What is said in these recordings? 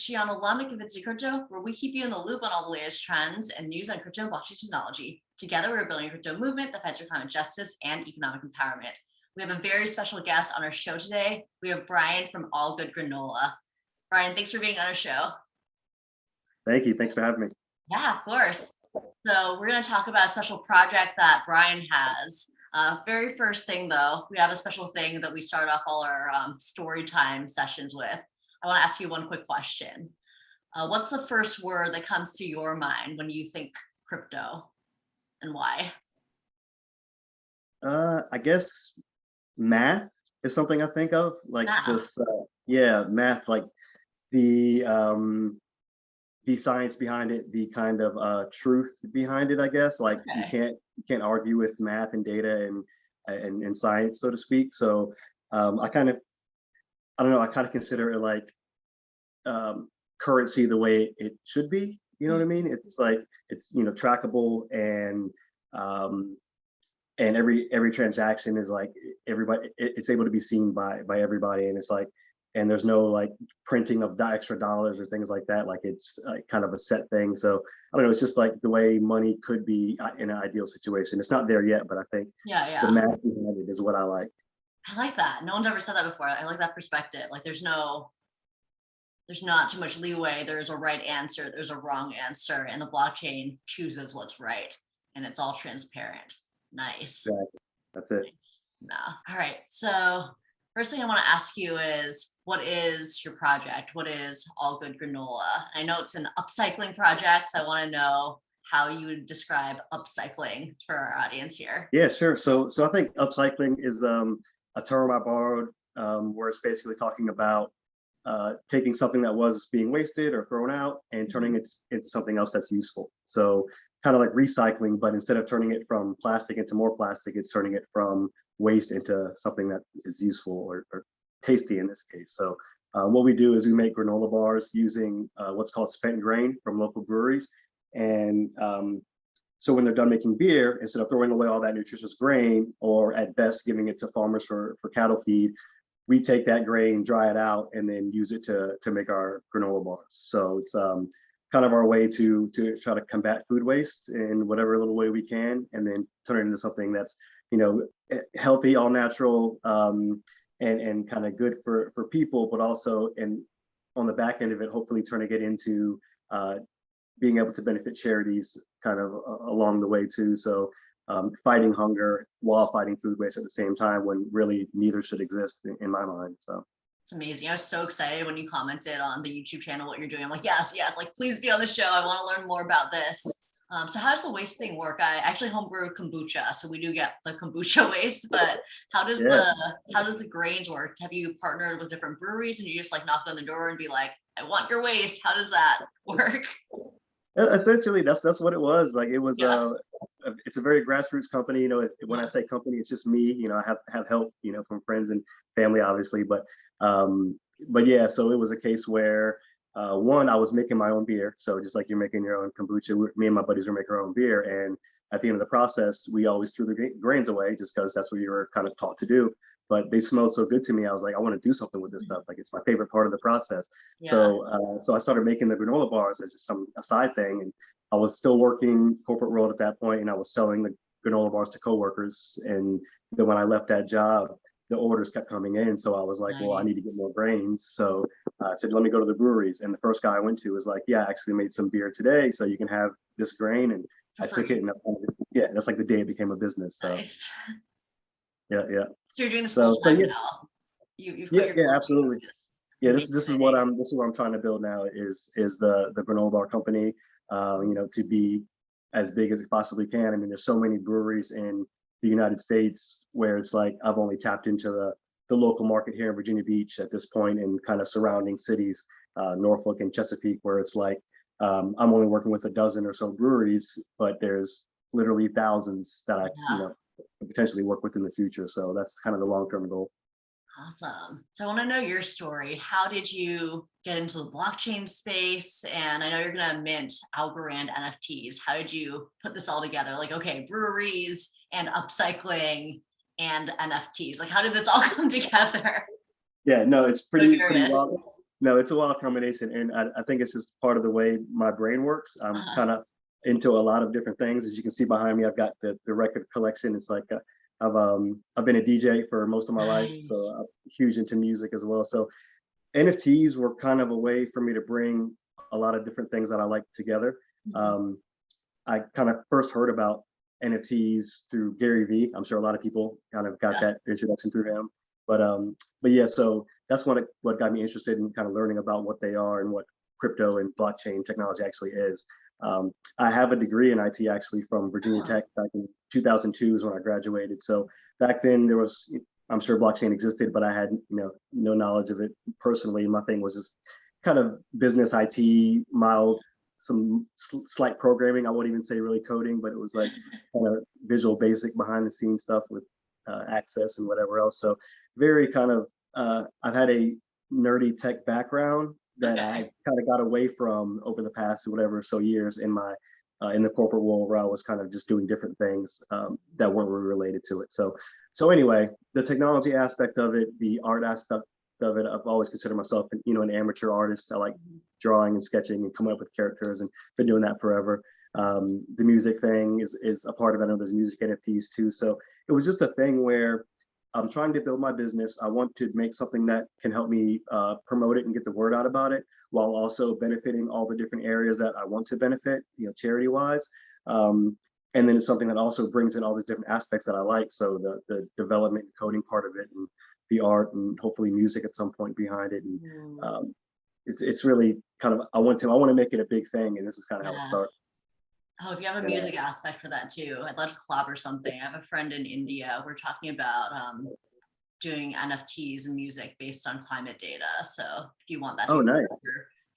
Gianna Crypto, where we keep you in the loop on all the latest trends and news on crypto and blockchain technology. Together, we're building a crypto movement that fights for climate justice and economic empowerment. We have a very special guest on our show today. We have Bryan from Good Granola. Bryan, thanks for being on our show. Thank you. Thanks for having me. Yeah, of course. So we're going to talk about a special project that Bryan has. Very first thing, though, we have a special thing that we start off all our story time sessions with. I want to ask you one quick question. What's the first word that comes to your mind when you think crypto, and why? I guess math is something I think of, like math. this. Math, like the science behind it, the kind of truth behind it. I guess, like you can't argue with math and data and science, so to speak. So I kind of consider it like currency the way it should be. You know what I mean? It's like it's trackable, and every transaction is like everybody. It's able to be seen by everybody, and it's like, and there's no like printing of extra dollars or things like that. Like it's kind of a set thing. So I don't know. It's just like the way money could be in an ideal situation. It's not there yet, but I think the math behind it is what I like. I like that. No one's ever said that before. I like that perspective. Like there's not too much leeway. There's a right answer. There's a wrong answer. And the blockchain chooses what's right. And it's all transparent. Nice. Exactly. That's it. Nice. Nah. All right. So first thing I want to ask you is, what is your project? What is Good Granola? I know it's an upcycling project. So I want to know how you would describe upcycling for our audience here. Yeah, sure. So I think upcycling is a term I borrowed, where it's basically talking about taking something that was being wasted or thrown out and turning it into something else that's useful. So kind of like recycling, but instead of turning it from plastic into more plastic, it's turning it from waste into something that is useful or tasty in this case. So what we do is we make granola bars using what's called spent grain from local breweries. And so when they're done making beer, instead of throwing away all that nutritious grain, or at best giving it to farmers for cattle feed, we take that grain, dry it out, and then use it to make our granola bars. So it's kind of our way to try to combat food waste in whatever little way we can, and then turn it into something that's healthy, all natural, and kind of good for people, but also, and on the back end of it, hopefully turning it into being able to benefit charities kind of along the way too. So fighting hunger while fighting food waste at the same time, when really neither should exist in my mind. So it's amazing. I was so excited when you commented on the YouTube channel what you're doing. I'm like, yes, like please be on the show. I want to learn more about this. So how does the waste thing work? I actually homebrew kombucha, so we do get the kombucha waste, but how does the grains work? Have you partnered with different breweries, and you just like knock on the door and be like, I want your waste? How does that work? Essentially, that's what it was. Like it was it's a very grassroots company. When I say company, it's just me. I have help, from friends and family, obviously, but yeah. So it was a case where one, I was making my own beer. So just like you're making your own kombucha, me and my buddies were making our own beer. And at the end of the process, we always threw the grains away just because that's what you were kind of taught to do. But they smelled so good to me. I was like, I want to do something with this stuff. Like it's my favorite part of the process. Yeah. So I started making the granola bars as just a side thing. And I was still working corporate world at that point, and I was selling the granola bars to coworkers. And then when I left that job, the orders kept coming in. So I was like, well, I need to get more grains. So I said, let me go to the breweries. And the first guy I went to was like, yeah, I actually made some beer today, so you can have this grain. And I took it, and that's like the day it became a business. So nice. Yeah. So you're doing this full time now. Absolutely. Yeah, this is what I'm trying to build now is the granola bar company, to be as big as it possibly can. I mean, there's so many breweries in the United States where it's like I've only tapped into the local market here in Virginia Beach at this point, and kind of surrounding cities, Norfolk and Chesapeake, where it's like I'm only working with a dozen or so breweries, but there's literally thousands that I potentially work with in the future. So that's kind of the long-term goal. Awesome. So I want to know your story. How did you get into the blockchain space? And I know you're going to mint Algorand NFTs. How did you put this all together? Like, okay, breweries and upcycling and NFTs. Like, how did this all come together? Yeah, no, it's pretty wild. No, it's a wild combination, and I think it's just part of the way my brain works. I'm Uh-huh. kind of into a lot of different things. As you can see behind me, I've got the record collection. It's like I've been a DJ for most of my life, so Nice. I'm huge into music as well. So NFTs were kind of a way for me to bring a lot of different things that I like together. Mhm. Um, I kind of first heard about NFTs through Gary Vee. I'm sure a lot of people kind of got Yeah. that introduction through him. But yeah, so that's what got me interested in kind of learning about what they are and what crypto and blockchain technology actually is. I have a degree in IT actually from Virginia Oh, Tech back in 2002 is when I graduated. So back then there was, I'm sure blockchain existed, but I had no knowledge of it personally. My thing was just kind of business IT, mild, some slight programming. I wouldn't even say really coding, but it was like kind of visual basic behind the scenes stuff with access and whatever else. So very kind of I've had a nerdy tech background that I okay. kind of got away from over the past whatever so years in the corporate world where I was kind of just doing different things that weren't really related to it. So anyway, the technology aspect of it, the art aspect of it, I've always considered myself an amateur artist. I like Mhm. drawing and sketching and coming up with characters and been doing that forever. The music thing is a part of it. I know there's music NFTs too. So it was just a thing where I'm trying to build my business. I want to make something that can help me promote it and get the word out about it, while also benefiting all the different areas that I want to benefit, charity wise. And then it's something that also brings in all these different aspects that I like. So the development and coding part of it, and the art, and hopefully music at some point behind it. And Mm, it's really kind of I want to make it a big thing, and this is kind of how it yes. starts. Oh, if you have a And music aspect for that too, I'd love to collab or something. I have a friend in India. We're talking about doing NFTs and music based on climate data. So if you want that to oh, be nice,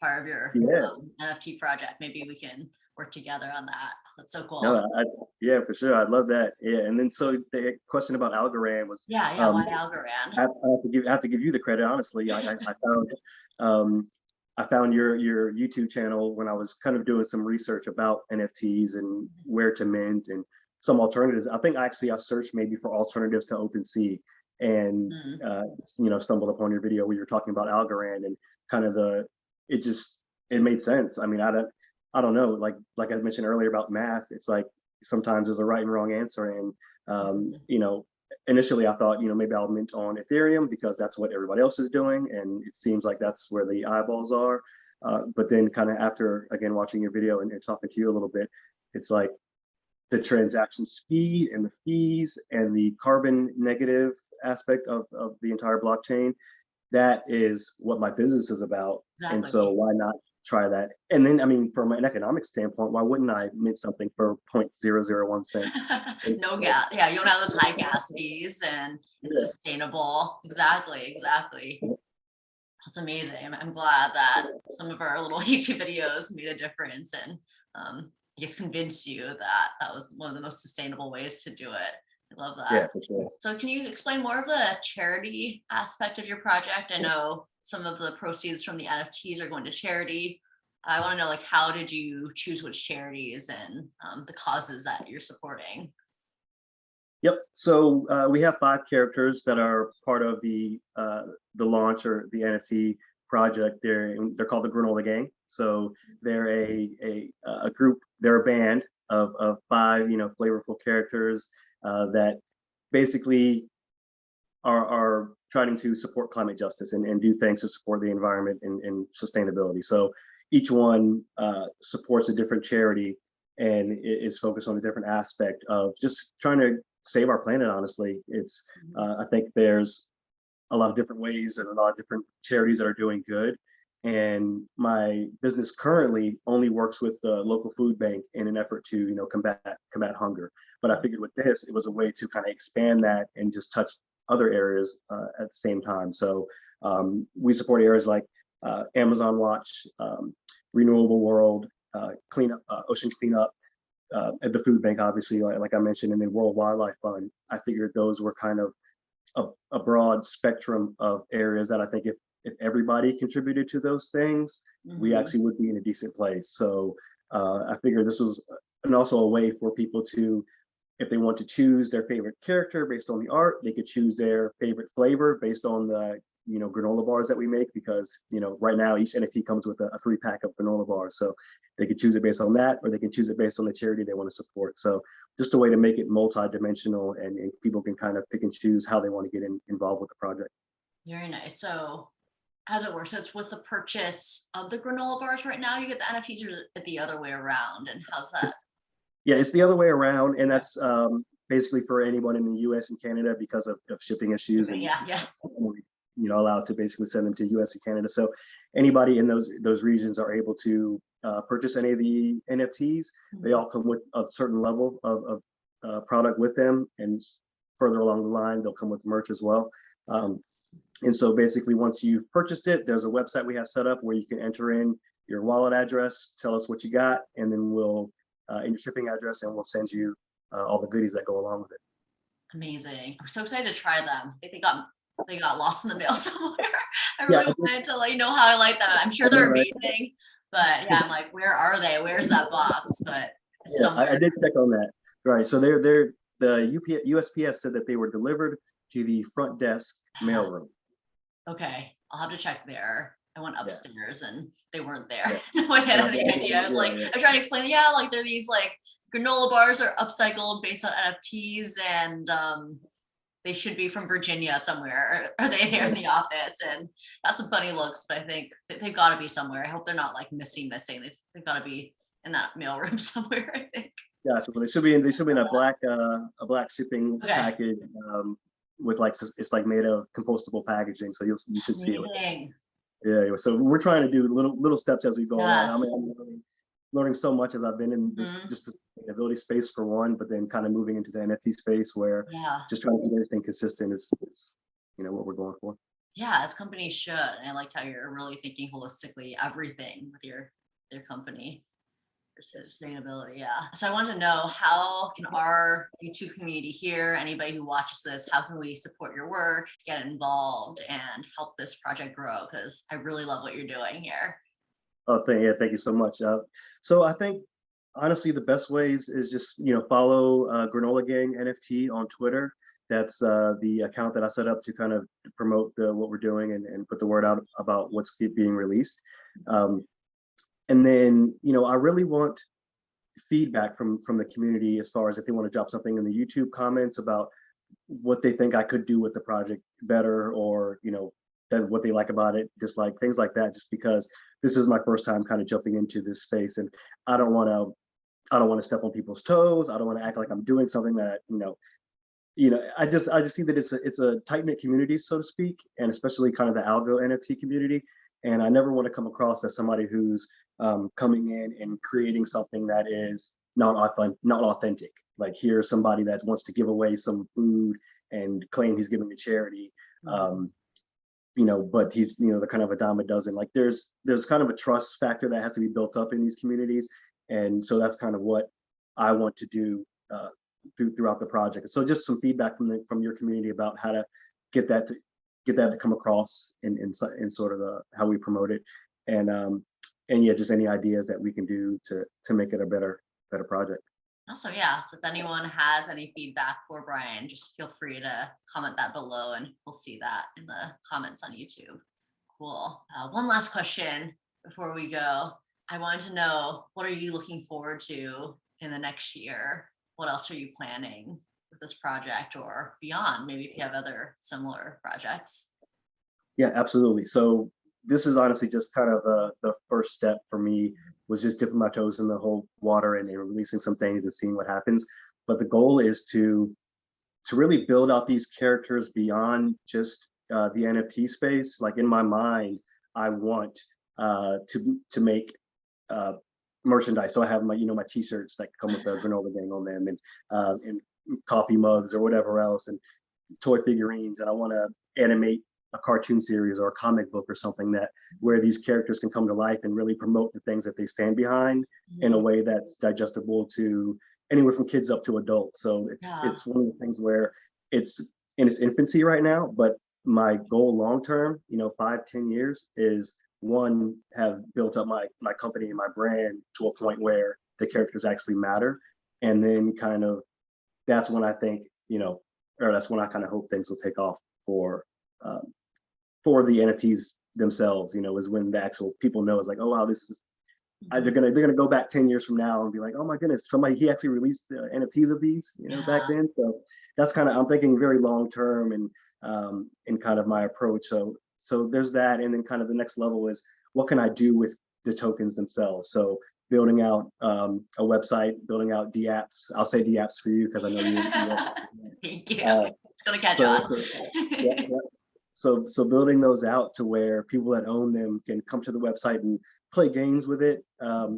part of your yeah. NFT project, maybe we can work together on that. That's so No, cool. yeah, for sure. I'd love that. Yeah, and then so the question about Algorand was, Yeah, yeah. um, Why Algorand? I have to give you the credit. Honestly, um, I found your YouTube channel when I was kind of doing some research about NFTs and where to mint and some alternatives. I think actually I searched maybe for alternatives to OpenSea, and Mm, uh, stumbled upon your video where you're talking about Algorand and kind of it just it made sense. I mean, I don't know, like I mentioned earlier about math. It's like sometimes there's a right and wrong answer, and mhm. initially I thought, maybe I'll mint on Ethereum because that's what everybody else is doing, and it seems like that's where the eyeballs are. But then, kind of after again watching your video and talking to you a little bit, it's like the transaction speed and the fees and the carbon negative aspect of the entire blockchain. That is what my business is about. And so Exactly. why not try that? And then, I mean, from an economic standpoint, why wouldn't I mint something for 0.001 cents? It's No like, gas. Yeah, you don't have those high gas fees and it's yeah, sustainable. Exactly, exactly. That's amazing. I'm glad that some of our little YouTube videos made a difference and I guess convinced you that that was one of the most sustainable ways to do it. I love that. yeah, for sure. So can you explain more of the charity aspect of your project? I know some of the proceeds from the NFTs are going to charity. I want to know, like, how did you choose which charities and the causes that you're supporting? Yep. So we have 5 characters that are part of the launch or the NFT project. They're called the Granola Gang. So they're a group. They're a band of 5 flavorful characters that basically are trying to support climate justice and do things to support the environment and sustainability. So each one supports a different charity and is focused on a different aspect of just trying to save our planet. Honestly, it's Mhm. I think there's a lot of different ways and a lot of different charities that are doing good. And my business currently only works with the local food bank in an effort to, combat hunger. But I figured with this, it was a way to kind of expand that and just touch other areas at the same time. So we support areas like Amazon Watch, Renewable World, cleanup, ocean cleanup, at the food bank, obviously, like I mentioned, and then World Wildlife Fund. I figured those were kind of a broad spectrum of areas that I think if everybody contributed to those things, we Mhm. actually would be in a decent place. So I figured this was and also a way for people to, if they want to choose their favorite character based on the art, they could choose their favorite flavor based on granola bars that we make, because right now each NFT comes with a 3-pack of granola bars, so they can choose it based on that, or they can choose it based on the charity they want to support. So just a way to make it multi-dimensional, and people can kind of pick and choose how they want to get involved with the project. Very nice. So how's it work? So it's with the purchase of the granola bars right now, you get the NFTs, or is it the other way around? And how's that? It's the other way around, and that's basically for anyone in the US and Canada, because of shipping issues. Okay, And yeah. allowed to basically send them to US and Canada. So anybody in those regions are able to purchase any of the NFTs. They all come with a certain level of product with them, and further along the line they'll come with merch as well. And so basically, once you've purchased it, there's a website we have set up where you can enter in your wallet address, tell us what you got, and then we'll in your shipping address, and we'll send you all the goodies that go along with it. Amazing. I'm so excited to try them. I think they got lost in the mail somewhere. I really wanted to let you know how I like them. I'm sure they're amazing, but yeah, I'm like, where are they? Where's that box? But somewhere. I did check on that. Right. So the USPS said that they were delivered to the front desk mailroom. Okay, I'll have to check there. I went upstairs and they weren't there. Yeah. No one had any idea. I was like, I was trying to explain, like they're these like granola bars are upcycled based on NFTs, and they should be from Virginia somewhere. Are they there in the office? And got some funny looks, but I think they've got to be somewhere. I hope they're not like missing. They've got to be in that mailroom somewhere, I think. Yeah, so they should be in a black shipping package, with like, it's like made of compostable packaging, so you should see it. Yeah, so we're trying to do little steps as we go along. I mean, I'm learning so much as I've been in just the sustainability space for one, but then kind of moving into the NFT space, where just trying to keep everything consistent is what we're going for. Yeah, as companies should. And I like how you're really thinking holistically everything with your company. Sustainability, So I want to know, how can our YouTube community here, anybody who watches this, how can we support your work, get involved, and help this project grow? Because I really love what you're doing here. Oh, thank you so much. So I think honestly the best ways is just follow Granola Gang NFT on Twitter. That's the account that I set up to kind of promote what we're doing and put the word out about what's being released. And then, I really want feedback from the community, as far as if they want to drop something in the YouTube comments about what they think I could do with the project better, or, that what they like about it, dislike, things like that, just because this is my first time kind of jumping into this space, and I don't want to step on people's toes. I don't want to act like I'm doing something that, I just see that it's a tight-knit community, so to speak, and especially kind of the ALGO NFT community. And I never want to come across as somebody who's coming in and creating something that is not authentic. Like, here's somebody that wants to give away some food and claim he's giving to charity, but he's they're kind of a dime a dozen. Like, there's kind of a trust factor that has to be built up in these communities, and so that's kind of what I want to do throughout the project. So just some feedback from your community about how to get that to come across in sort of how we promote it, and yeah, just any ideas that we can do to make it a better project. Also, so if anyone has any feedback for Bryan, just feel free to comment that below, and we'll see that in the comments on YouTube. Cool. One last question before we go. I wanted to know, what are you looking forward to in the next year? What else are you planning with this project or beyond? Maybe if you have other similar projects. Yeah, absolutely. So this is honestly just kind of the first step for me, was just dipping my toes in the whole water and releasing some things and seeing what happens. But the goal is to really build out these characters beyond just the NFT space. Like, in my mind, I want to make merchandise. So I have my my t-shirts that come with the Granola Gang on them, and coffee mugs or whatever else, and toy figurines. And I want to animate a cartoon series or a comic book or something where these characters can come to life and really promote the things that they stand behind in a way that's digestible to anywhere from kids up to adults. So it's one of the things where it's in its infancy right now, but my goal long term, 5-10 years, is one, have built up my company and my brand to a point where the characters actually matter. And then kind of that's when I think, or that's when I kind of hope things will take off for for the NFTs themselves, is when the actual people know, it's like, oh wow, this is they're gonna go back 10 years from now and be like, oh my goodness, somebody, he actually released NFTs of these, back then. So that's kind of, I'm thinking very long term, and in kind of my approach. So there's that, and then kind of the next level is, what can I do with the tokens themselves? So building out a website, building out DApps. I'll say DApps for you because I know you. Thank you. It's gonna catch on. Yeah, yeah. So building those out to where people that own them can come to the website and play games with it,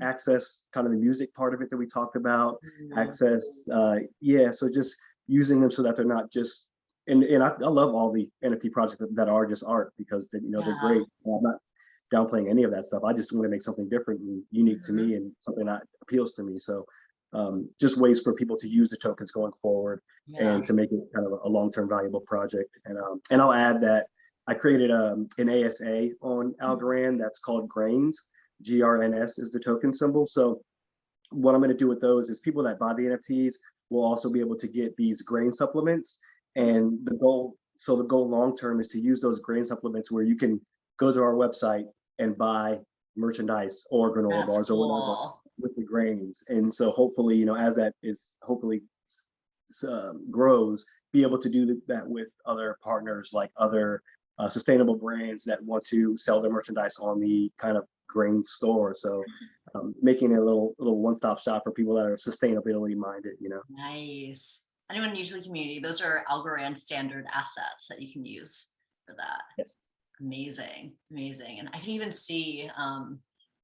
access kind of the music part of it that we talked about, access, so just using them so that they're not just, and I love all the NFT projects that are just art, because they're great. I'm not downplaying any of that stuff. I just want to make something different and unique to me, and something that appeals to me. So just ways for people to use the tokens going forward, and to make it kind of a long-term valuable project. And I'll add that I created an ASA on Algorand that's called Grains. GRNS is the token symbol. So what I'm going to do with those is, people that buy the NFTs will also be able to get these grain supplements. And the goal long term is to use those grain supplements where you can go to our website and buy merchandise or granola bars or whatever with the grains. And so hopefully, as that is hopefully grows, be able to do that with other partners, like other sustainable brands that want to sell their merchandise on the kind of grain store. So making it a little one-stop shop for people that are sustainability minded. Nice. Anyone new to the community, those are Algorand standard assets that you can use for that. Yes. Amazing. And I can even see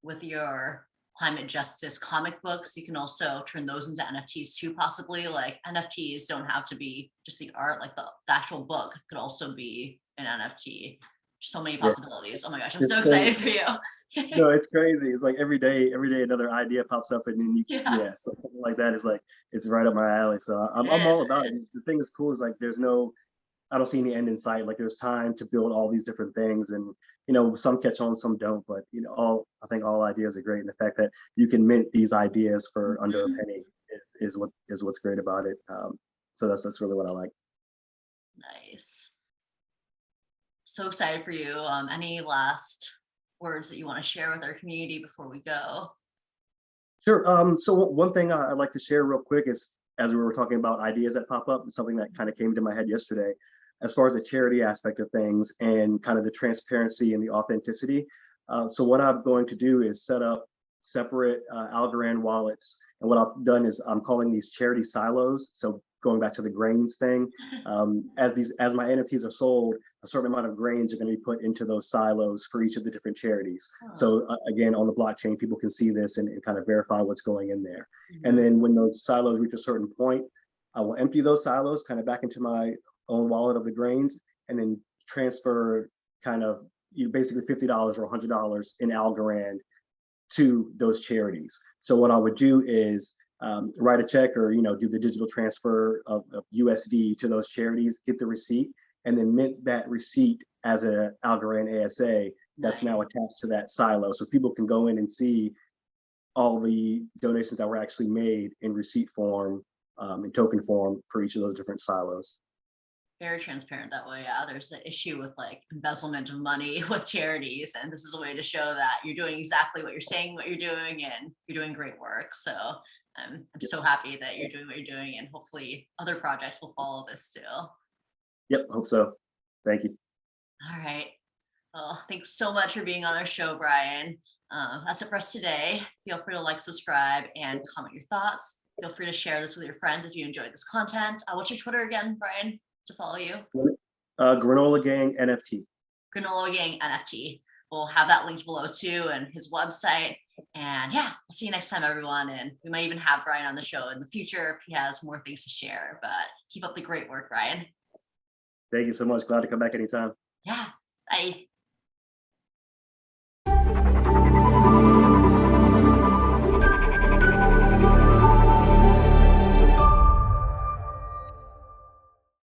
with your climate justice comic books, you can also turn those into NFTs too, possibly. Like, NFTs don't have to be just the art, like the actual book could also be an NFT. So many possibilities. Oh my gosh, I'm so excited for you. No, it's crazy. It's like every day another idea pops up, and then so something like that is like, it's right up my alley. So I'm all about it. The thing that's cool is, like, I don't see any end in sight. Like, there's time to build all these different things, and some catch on, some don't, but I think all ideas are great. And the fact that you can mint these ideas for under a penny is what's great about it. So that's really what I like. Nice. So excited for you. Any last words that you want to share with our community before we go? Sure. So one thing I'd like to share real quick is, as we were talking about ideas that pop up, something that kind of came to my head yesterday, as far as the charity aspect of things and kind of the transparency and the authenticity. So what I'm going to do is set up separate Algorand wallets. And what I've done is, I'm calling these charity silos. So going back to the grains thing, as my NFTs are sold, a certain amount of grains are going to be put into those silos for each of the different charities. So again, on the blockchain, people can see this and kind of verify what's going in there. And then when those silos reach a certain point, I will empty those silos kind of back into my own wallet of the grains, and then transfer kind of basically $50 or $100 in Algorand to those charities. So what I would do is write a check, or do the digital transfer of USD to those charities, get the receipt, and then mint that receipt as a Algorand ASA that's now attached to that silo, so people can go in and see all the donations that were actually made in receipt form, in token form, for each of those different silos. Very transparent that way. Yeah, there's an issue with like embezzlement of money with charities, and this is a way to show that you're doing exactly what you're saying what you're doing, and you're doing great work. So I'm so happy that you're doing what you're doing, and hopefully other projects will follow this too. Yep, hope so. Thank you. All right. Well, thanks so much for being on our show, Bryan. That's it for us today. Feel free to like, subscribe, and comment your thoughts. Feel free to share this with your friends if you enjoyed this content. What's your Twitter again, Bryan, to follow you? Granola Gang NFT. Granola Gang NFT. We'll have that linked below too, and his website. And yeah, we'll see you next time, everyone. And we might even have Bryan on the show in the future if he has more things to share. But keep up the great work, Bryan. Thank you so much. Glad to come back anytime. Yeah. Bye.